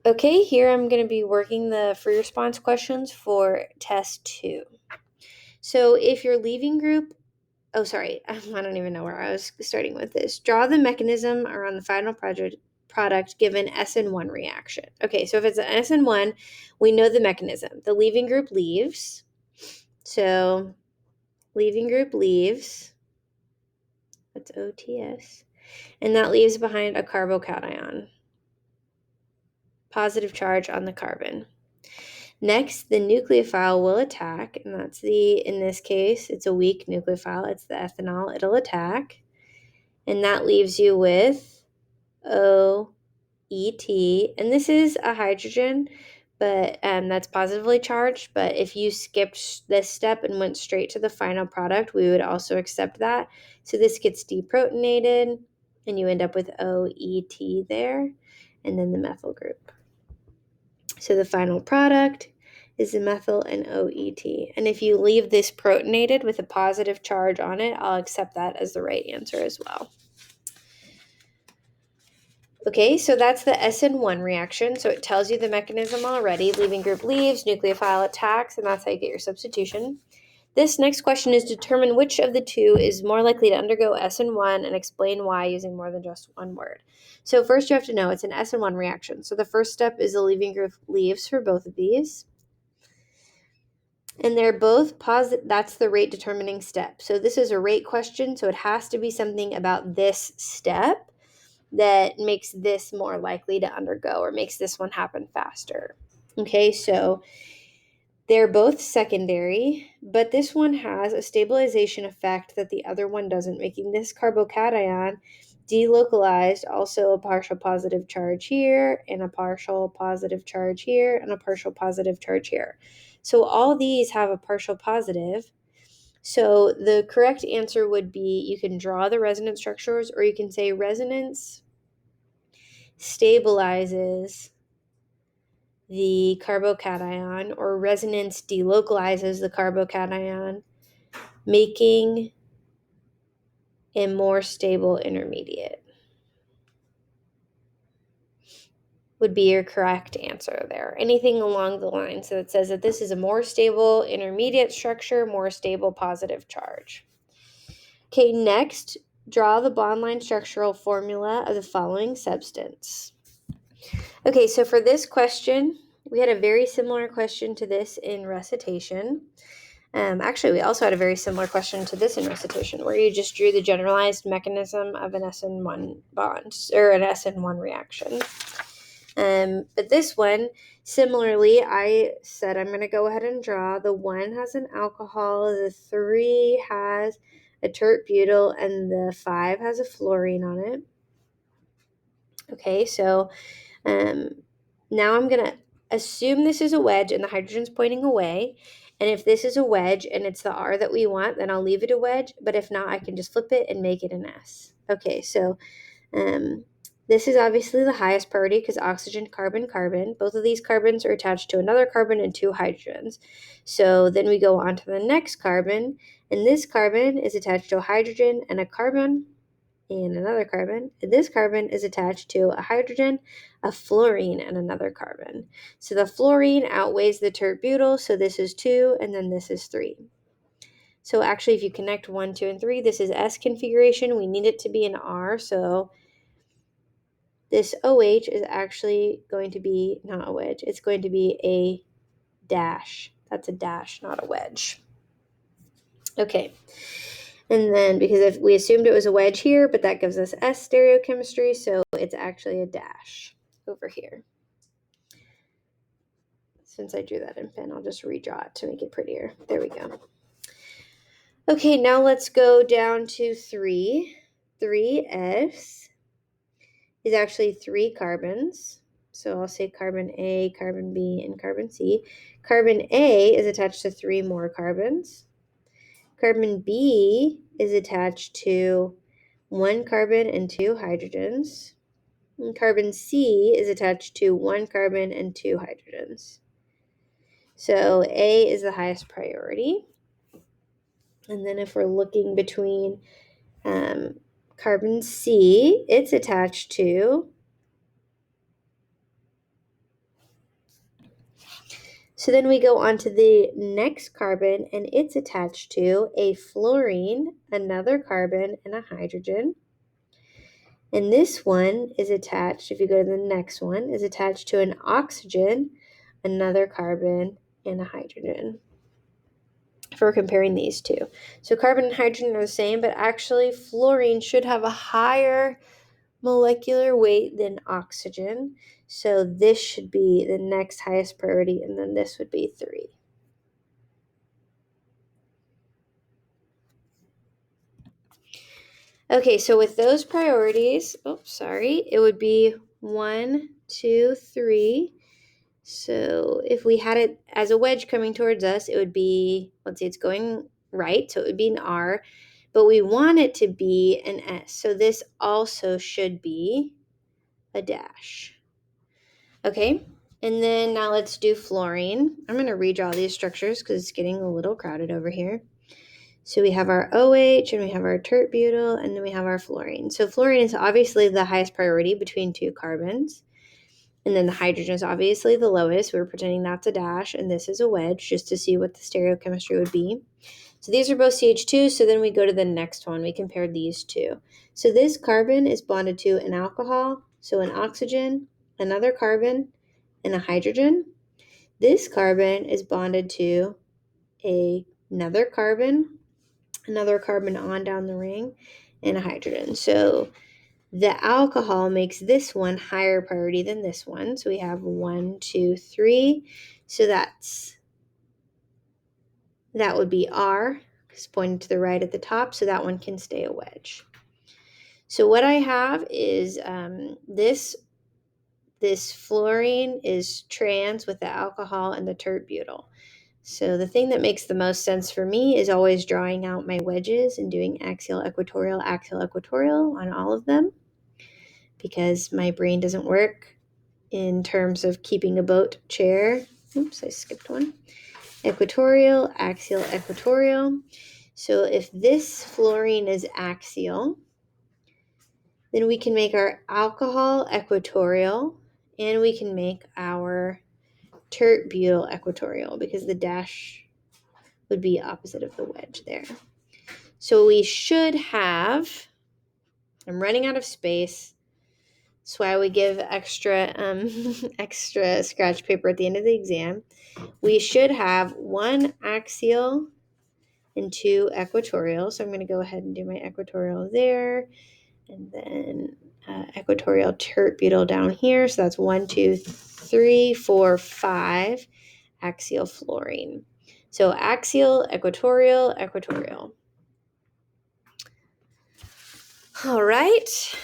Okay, here I'm going to be working the free response questions for test 2. So if your leaving group, I don't even know where I was starting with this. Draw the mechanism around the final product given SN1 reaction. Okay, so if it's an SN1, we know the mechanism. The leaving group leaves. So leaving group leaves. That's OTS. And that leaves behind a carbocation. Positive charge on the carbon. Next, the nucleophile will attack, and in this case, it's a weak nucleophile. It's the ethanol. It'll attack, and that leaves you with OET. And this is a hydrogen, but that's positively charged. But if you skipped this step and went straight to the final product, we would also accept that. So this gets deprotonated, and you end up with OET there, and then the methyl group. So the final product is the methyl and OET. And if you leave this protonated with a positive charge on it, I'll accept that as the right answer as well. Okay, so that's the SN1 reaction. So it tells you the mechanism already. Leaving group leaves, nucleophile attacks, and that's how you get your substitution. This next question is determine which of the two is more likely to undergo SN1 and explain why using more than just one word. So first you have to know it's an SN1 reaction. So the first step is the leaving group leaves for both of these. And they're both positive. That's the rate determining step. So this is a rate question, so it has to be something about this step that makes this more likely to undergo or makes this one happen faster. Okay, so they're both secondary, but this one has a stabilization effect that the other one doesn't, making this carbocation delocalized, also a partial positive charge here, and a partial positive charge here, and a partial positive charge here. So all these have a partial positive. So the correct answer would be, you can draw the resonance structures, or you can say resonance stabilizes the carbocation, or resonance delocalizes the carbocation, making a more stable intermediate. Would be your correct answer there. Anything along the line. So it says that this is a more stable intermediate structure, more stable positive charge. Okay, next, draw the bond line structural formula of the following substance. Okay, so for this question, we had a very similar question to this in recitation. Actually, we also had a very similar question to this in recitation, where you just drew the generalized mechanism of an SN1 bond, or an SN1 reaction. But this one, similarly, I said I'm going to go ahead and draw. The 1 has an alcohol, the 3 has a tert butyl, and the 5 has a fluorine on it. Okay, so now I'm going to assume this is a wedge and the hydrogen's pointing away. And if this is a wedge and it's the R that we want, then I'll leave it a wedge. But if not, I can just flip it and make it an S. Okay, so this is obviously the highest priority because oxygen, carbon, carbon. Both of these carbons are attached to another carbon and 2 hydrogens. So then we go on to the next carbon, and this carbon is attached to a hydrogen and a carbon and another carbon. And this carbon is attached to a hydrogen, a fluorine, and another carbon. So the fluorine outweighs the tert butyl, so this is 2, and then this is 3. So actually, if you connect 1, 2, and 3, this is S configuration. We need it to be an R, so this OH is actually going to be not a wedge. It's going to be a dash. That's a dash, not a wedge. Okay. And then, because if we assumed it was a wedge here, but that gives us S stereochemistry, so it's actually a dash over here. Since I drew that in pen, I'll just redraw it to make it prettier. There we go. Okay, now let's go down to 3. 3S is actually 3 carbons. So I'll say carbon A, carbon B, and carbon C. Carbon A is attached to 3 more carbons. Carbon B is attached to 1 carbon and 2 hydrogens. And carbon C is attached to 1 carbon and 2 hydrogens. So A is the highest priority. And then if we're looking between carbon C, it's attached to So then we go on to the next carbon, and it's attached to a fluorine, another carbon, and a hydrogen. And this one is attached, if you go to the next one, is attached to an oxygen, another carbon, and a hydrogen. If we're comparing these two. So carbon and hydrogen are the same, but actually fluorine should have a higher molecular weight than oxygen. So this should be the next highest priority, and then this would be 3. Okay, so with those priorities, it would be 1, 2, 3. So if we had it as a wedge coming towards us, it would be, let's see, it's going right, so it would be an R, but we want it to be an S. So this also should be a dash. Okay, and then now let's do fluorine. I'm going to redraw these structures because it's getting a little crowded over here. So we have our OH, and we have our tert butyl, and then we have our fluorine. So fluorine is obviously the highest priority between 2 carbons. And then the hydrogen is obviously the lowest. We're pretending that's a dash, and this is a wedge, just to see what the stereochemistry would be. So these are both CH2, so then we go to the next one. We compare these two. So this carbon is bonded to an alcohol, so an oxygen, another carbon, and a hydrogen. This carbon is bonded to another carbon on down the ring, and a hydrogen. So the alcohol makes this one higher priority than this one. So we have 1, 2, 3. So that would be R, because pointing to the right at the top. So that one can stay a wedge. So what I have is this fluorine is trans with the alcohol and the tert butyl. So the thing that makes the most sense for me is always drawing out my wedges and doing axial, equatorial on all of them, because my brain doesn't work in terms of keeping a boat chair. Oops, I skipped one. Equatorial, axial, equatorial. So if this fluorine is axial, then we can make our alcohol equatorial, and we can make our tert butyl equatorial, because the dash would be opposite of the wedge there. So we should have, I'm running out of space, that's why we give extra scratch paper at the end of the exam. We should have 1 axial and 2 equatorial. So I'm going to go ahead and do my equatorial there, and then equatorial tert butyl down here. So that's 1, 2, 3, 4, 5 axial fluorine. So axial, equatorial, equatorial. All right.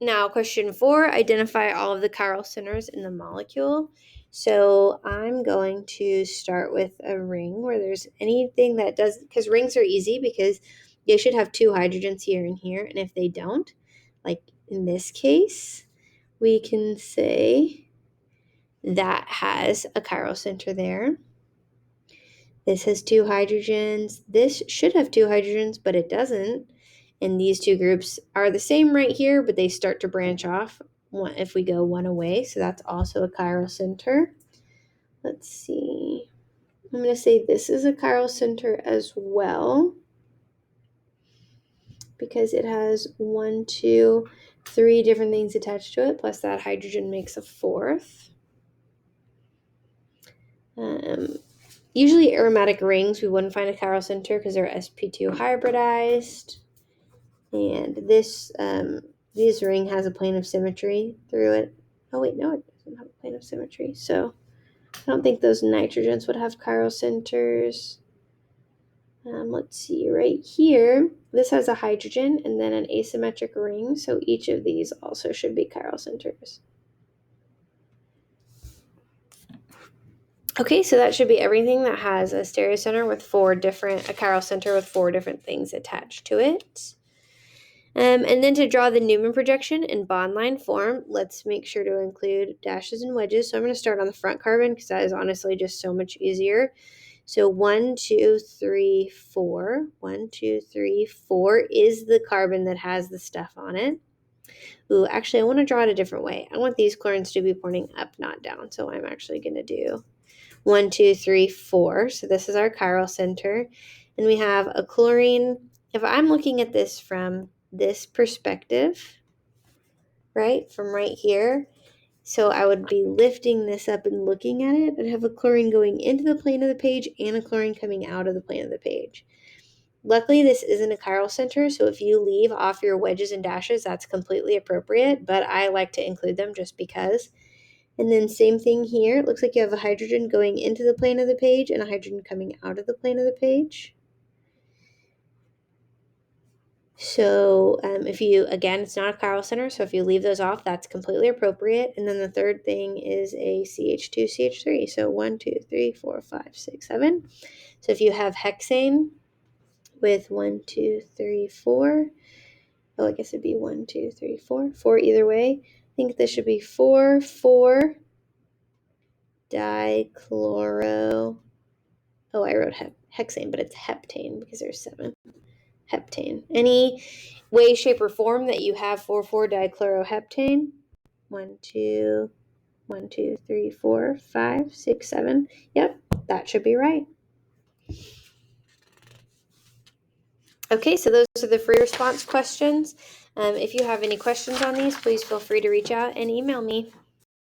Now, question 4, identify all of the chiral centers in the molecule. So I'm going to start with a ring where there's anything that does, because rings are easy because they should have 2 hydrogens here and here. And if they don't, like in this case, we can say that has a chiral center there. This has 2 hydrogens. This should have 2 hydrogens, but it doesn't. And these 2 groups are the same right here, but they start to branch off if we go one away. So that's also a chiral center. Let's see. I'm going to say this is a chiral center as well, because it has 1, 2, 3 different things attached to it, plus that hydrogen makes a 4th. Usually aromatic rings, we wouldn't find a chiral center because they're sp2 hybridized. And this ring has a plane of symmetry through it. Oh wait, no, it doesn't have a plane of symmetry. So I don't think those nitrogens would have chiral centers. Let's see, right here, this has a hydrogen and then an asymmetric ring. So each of these also should be chiral centers. Okay, so that should be everything that has a stereocenter with a chiral center with 4 different things attached to it. And then to draw the Newman projection in bond line form, let's make sure to include dashes and wedges. So I'm going to start on the front carbon because that is honestly just so much easier. So 1, 2, 3, 4. 1, 2, 3, 4 is the carbon that has the stuff on it. Ooh, actually, I want to draw it a different way. I want these chlorines to be pointing up, not down. So I'm actually going to do 1, 2, 3, 4. So this is our chiral center. And we have a chlorine. If I'm looking at this from this perspective, right, from right here, so I would be lifting this up and looking at it. I'd have a chlorine going into the plane of the page and a chlorine coming out of the plane of the page. Luckily, this isn't a chiral center, so if you leave off your wedges and dashes, that's completely appropriate, but I like to include them just because. And then same thing here. It looks like you have a hydrogen going into the plane of the page and a hydrogen coming out of the plane of the page. So if you, again, it's not a chiral center, so if you leave those off, that's completely appropriate. And then the third thing is a CH2, CH3. So 1, 2, 3, 4, 5, 6, 7. So if you have hexane with 1, 2, 3, 4, oh, I guess it'd be 1, 2, 3, 4, 4 either way. I think this should be 4, 4 dichloro. Oh, I wrote hexane, but it's heptane because there's 7. Heptane. Any way, shape, or form that you have 4,4-dichloroheptane. 1, 2, 1, 2, 3, 4, 5, 6, 7. Yep, that should be right. Okay, so those are the free response questions. If you have any questions on these, please feel free to reach out and email me.